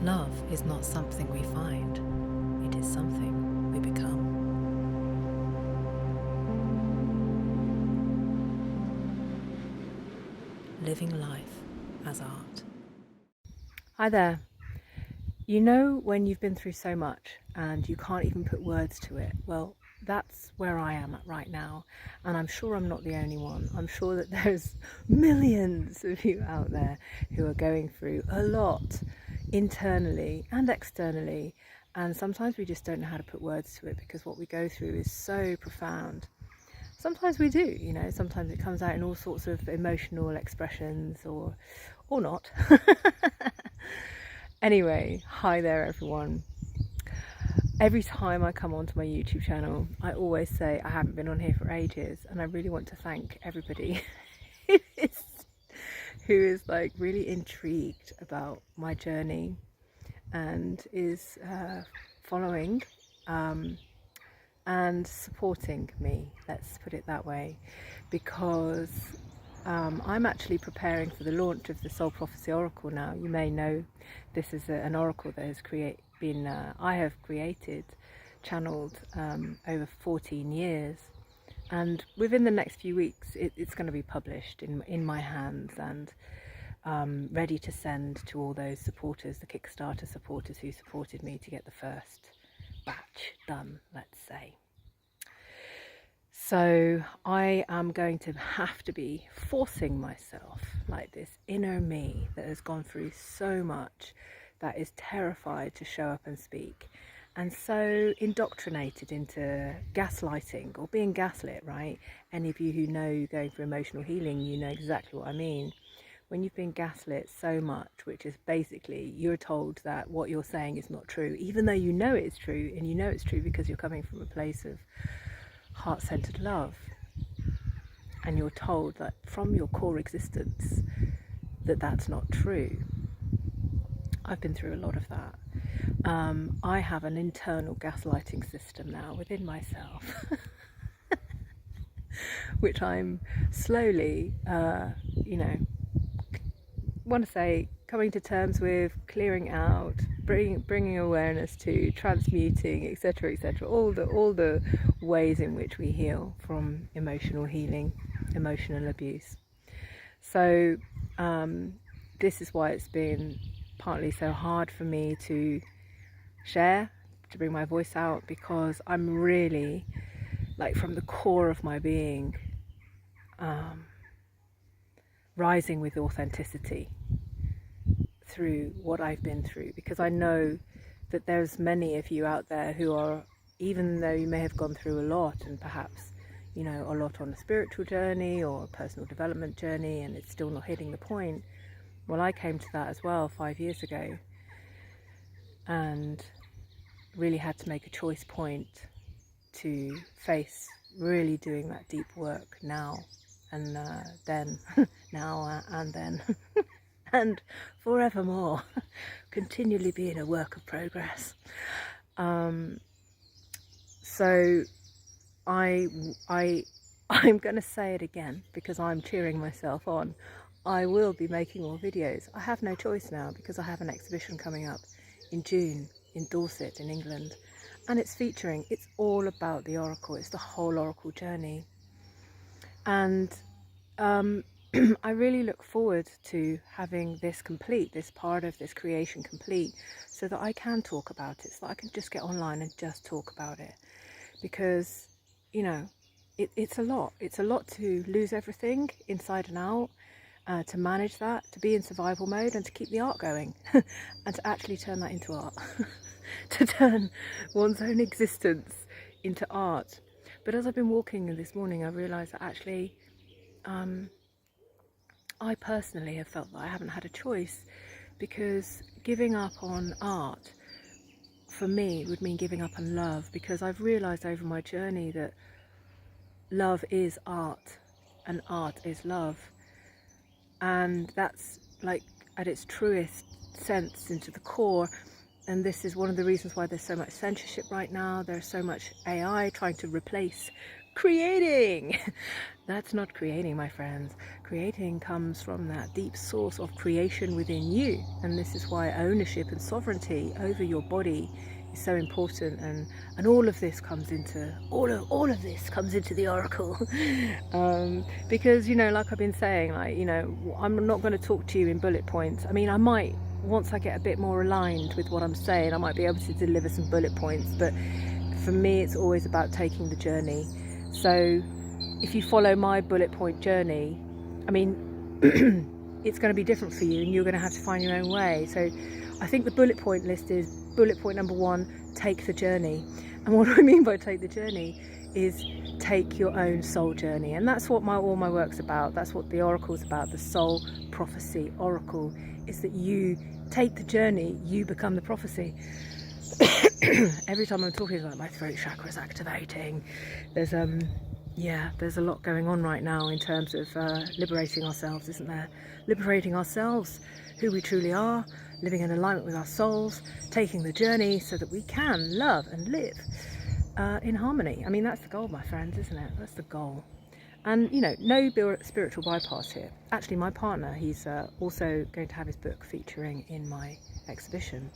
Love is not something we find, it is something we become. Living life as art. Hi there. You know when you've been through so much and you can't even put words to it? Well, that's where I am at right now, and I'm sure I'm not the only one. I'm sure that there's millions of you out there who are going through a lot internally and externally, and sometimes we just don't know how to put words to it because what we go through is so profound. Sometimes we do, sometimes it comes out in all sorts of emotional expressions or not. Anyway, hi there everyone. Every time I come onto my YouTube channel, I always say I haven't been on here for ages, and I really want to thank everybody who is like really intrigued about my journey and is following and supporting me, let's put it that way, because I'm actually preparing for the launch of the Soul Prophecy Oracle now. You may know this is an oracle that has I have created, channeled over 14 years, and within the next few weeks it's going to be published in my hands and ready to send to all those supporters, the Kickstarter supporters who supported me to get the first batch done, let's say. So I am going to have to be forcing myself, like this inner me that has gone through so much, that is terrified to show up and speak, and so indoctrinated into gaslighting or being gaslit, right? Any of you who know going through emotional healing, you know exactly what I mean. When you've been gaslit so much, which is basically you're told that what you're saying is not true, even though you know it's true, and you know it's true because you're coming from a place of heart-centered love, and you're told that from your core existence that that's not true. I've been through a lot of that. I have an internal gaslighting system now within myself which I'm slowly want to say coming to terms with, clearing out, bringing awareness to, transmuting, etc., etc. All the ways in which we heal from emotional healing, emotional abuse. So this is why it's been partly so hard for me to share, to bring my voice out, because I'm really, like, from the core of my being, rising with authenticity through what I've been through, because I know that there's many of you out there who are, even though you may have gone through a lot, and perhaps a lot on a spiritual journey or a personal development journey, and it's still not hitting the point. Well, I came to that as well 5 years ago, and really had to make a choice point to face really doing that deep work now and then now and then and forevermore, continually being a work of progress. So I'm going to say it again because I'm cheering myself on. I will be making more videos. I have no choice now because I have an exhibition coming up in June in Dorset in England, and it's all about the Oracle. It's the whole Oracle journey, and I really look forward to having this part of this creation complete, so that I can talk about it, so that I can just get online and just talk about it, because it's a lot. It's a lot to lose everything inside and out, to manage that, to be in survival mode, and to keep the art going, and to actually turn that into art, to turn one's own existence into art. But as I've been walking this morning, I realised that actually I personally have felt that I haven't had a choice, because giving up on art for me would mean giving up on love, because I've realised over my journey that love is art and art is love, and that's like at its truest sense into the core. And this is one of the reasons why there's so much censorship right now. There's so much AI trying to replace creating. That's not creating, my friends. Creating comes from that deep source of creation within you, and this is why ownership and sovereignty over your body is so important. And all of this comes into all of this comes into the oracle. Because, you know, like I've been saying, like, you know, I'm not going to talk to you in bullet points. I mean, I might, once I get a bit more aligned with what I'm saying, I might be able to deliver some bullet points, but for me it's always about taking the journey. So if you follow my bullet point journey, I mean, it's going to be different for you, and you're going to have to find your own way. So I think the bullet point list is bullet point number 1, take the journey. And what I mean by take the journey is take your own soul journey. And that's what all my work's about. That's what the oracle's about. The soul prophecy oracle is that you take the journey, you become the prophecy. Every time I'm talking, like, my throat chakra is activating. There's there's a lot going on right now in terms of liberating ourselves, isn't there? Liberating ourselves, who we truly are, living in alignment with our souls, taking the journey so that we can love and live in harmony. I mean, that's the goal, my friends, isn't it? That's the goal. And, you know, no spiritual bypass here. Actually, my partner, he's also going to have his book featuring in my exhibition.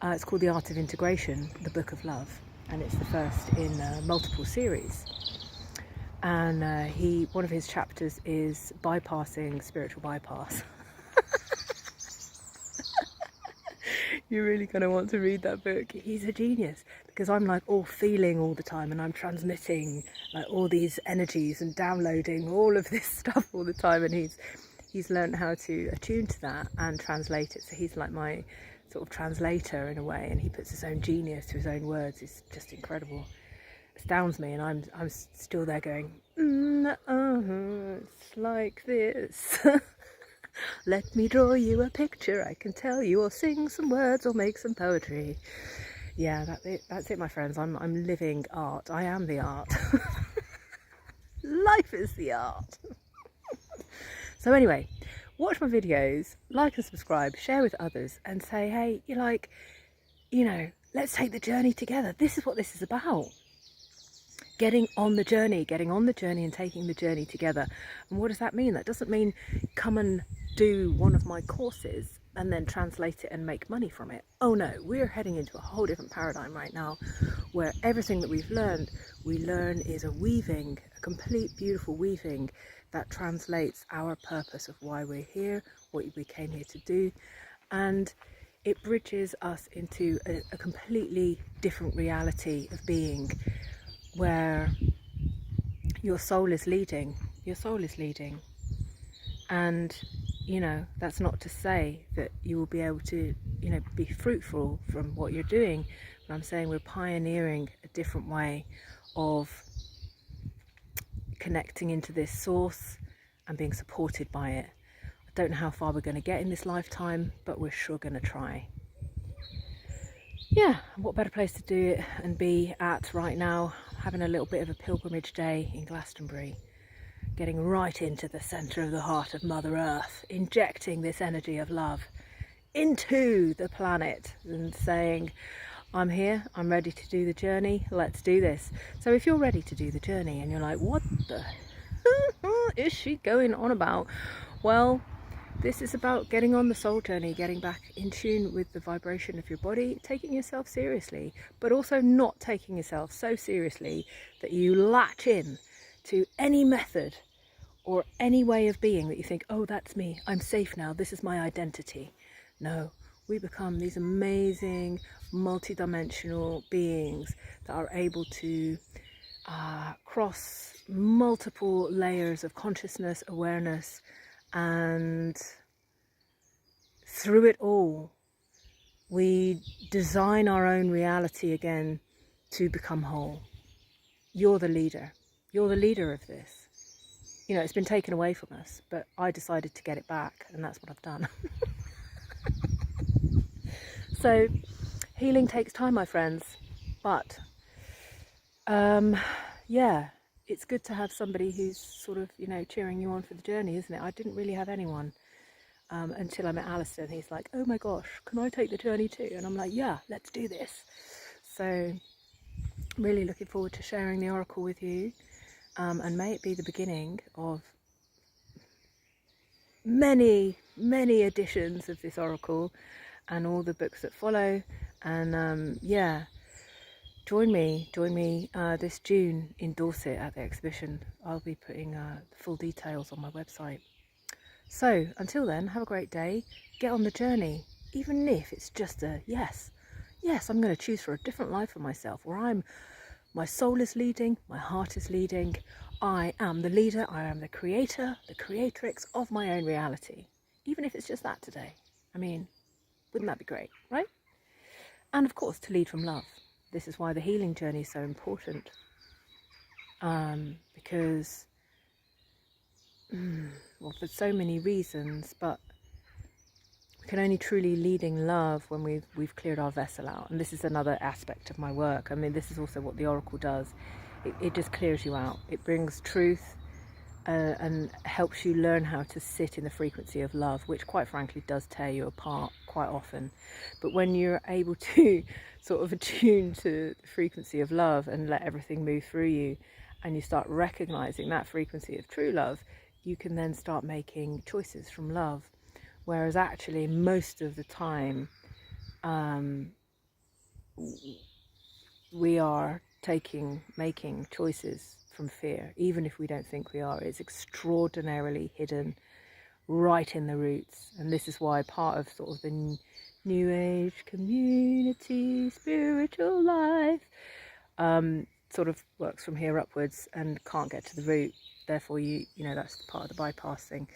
It's called The Art of Integration, the Book of Love, and it's the first in multiple series. And one of his chapters is bypassing spiritual bypass. You're really going to want to read that book. He's a genius, because I'm like all feeling all the time, and I'm transmitting like all these energies and downloading all of this stuff all the time, and he's learned how to attune to that and translate it. So he's like my sort of translator in a way, and he puts his own genius to his own words. It's just incredible. Astounds me, and I'm still there going, it's like this. Let me draw you a picture, I can tell you, or sing some words, or make some poetry. Yeah, that's it, my friends. I'm living art. I am the art. Life is the art. So anyway, watch my videos, like and subscribe, share with others, and say, hey, you're like, you know, let's take the journey together. This is what this is about. Getting on the journey and taking the journey together. And what does that mean? That doesn't mean come and do one of my courses and then translate it and make money from it. Oh no, we're heading into a whole different paradigm right now, where everything that we learn is a weaving, a complete beautiful weaving that translates our purpose of why we're here, what we came here to do, and it bridges us into a completely different reality of being, where your soul is leading. And, you know, that's not to say that you will be able to, you know, be fruitful from what you're doing, but I'm saying we're pioneering a different way of connecting into this source and being supported by it. I don't know how far we're going to get in this lifetime, but we're sure going to try. Yeah, what better place to do it and be at right now, having a little bit of a pilgrimage day in Glastonbury, getting right into the centre of the heart of Mother Earth, injecting this energy of love into the planet and saying, I'm here, I'm ready to do the journey, let's do this. So if you're ready to do the journey and you're like, what the is she going on about? Well, this is about getting on the soul journey, getting back in tune with the vibration of your body, taking yourself seriously, but also not taking yourself so seriously that you latch in to any method or any way of being that you think, oh, that's me, I'm safe now, this is my identity. No, we become these amazing, multidimensional beings that are able to cross multiple layers of consciousness, awareness, and through it all, we design our own reality again to become whole. You're the leader. You're the leader of this. You know, it's been taken away from us, but I decided to get it back, and that's what I've done. So, healing takes time, my friends, but yeah, it's good to have somebody who's sort of, you know, cheering you on for the journey, isn't it? I didn't really have anyone until I met Alistair, and he's like, oh my gosh, can I take the journey too? And I'm like, yeah, let's do this. So, really looking forward to sharing the oracle with you. and may it be the beginning of many, many editions of this oracle and all the books that follow. And yeah, join me this June in Dorset at the exhibition. I'll be putting full details on my website. So until then, have a great day. Get on the journey, even if it's just a yes, I'm going to choose for a different life for myself, where my soul is leading, my heart is leading. I am the leader, I am the creator, the creatrix of my own reality. Even if it's just that today. I mean, wouldn't that be great, right? And of course, to lead from love. This is why the healing journey is so important. Because, well, for so many reasons, but we can only truly lead in love when we've cleared our vessel out. And this is another aspect of my work. I mean, this is also what the oracle does. It just clears you out. It brings truth and helps you learn how to sit in the frequency of love, which quite frankly does tear you apart quite often. But when you're able to sort of attune to the frequency of love and let everything move through you, and you start recognizing that frequency of true love, you can then start making choices from love. Whereas actually most of the time we are making choices from fear, even if we don't think we are. It's extraordinarily hidden right in the roots. And this is why part of sort of the New Age community, spiritual life, sort of works from here upwards and can't get to the root. Therefore, you know, that's part of the bypassing.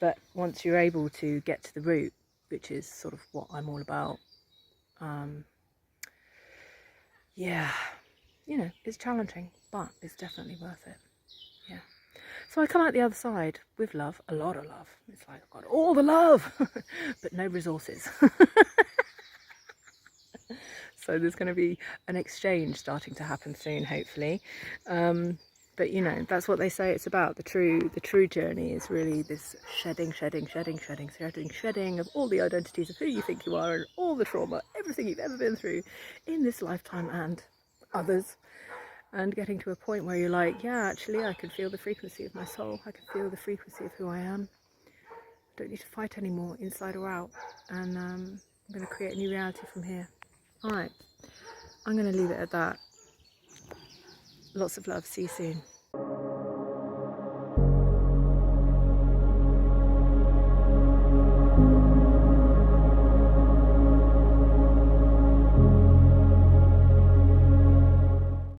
But once you're able to get to the root, which is sort of what I'm all about, yeah, you know, it's challenging, but it's definitely worth it. Yeah. So I come out the other side with love, a lot of love. It's like I've got all the love, but no resources. So there's going to be an exchange starting to happen soon, hopefully. But you know, that's what they say it's about. The true journey is really this shedding of all the identities of who you think you are and all the trauma, everything you've ever been through in this lifetime and others. And getting to a point where you're like, yeah, actually, I can feel the frequency of my soul. I can feel the frequency of who I am. I don't need to fight anymore, inside or out. And I'm going to create a new reality from here. All right, I'm going to leave it at that. Lots of love. See you soon.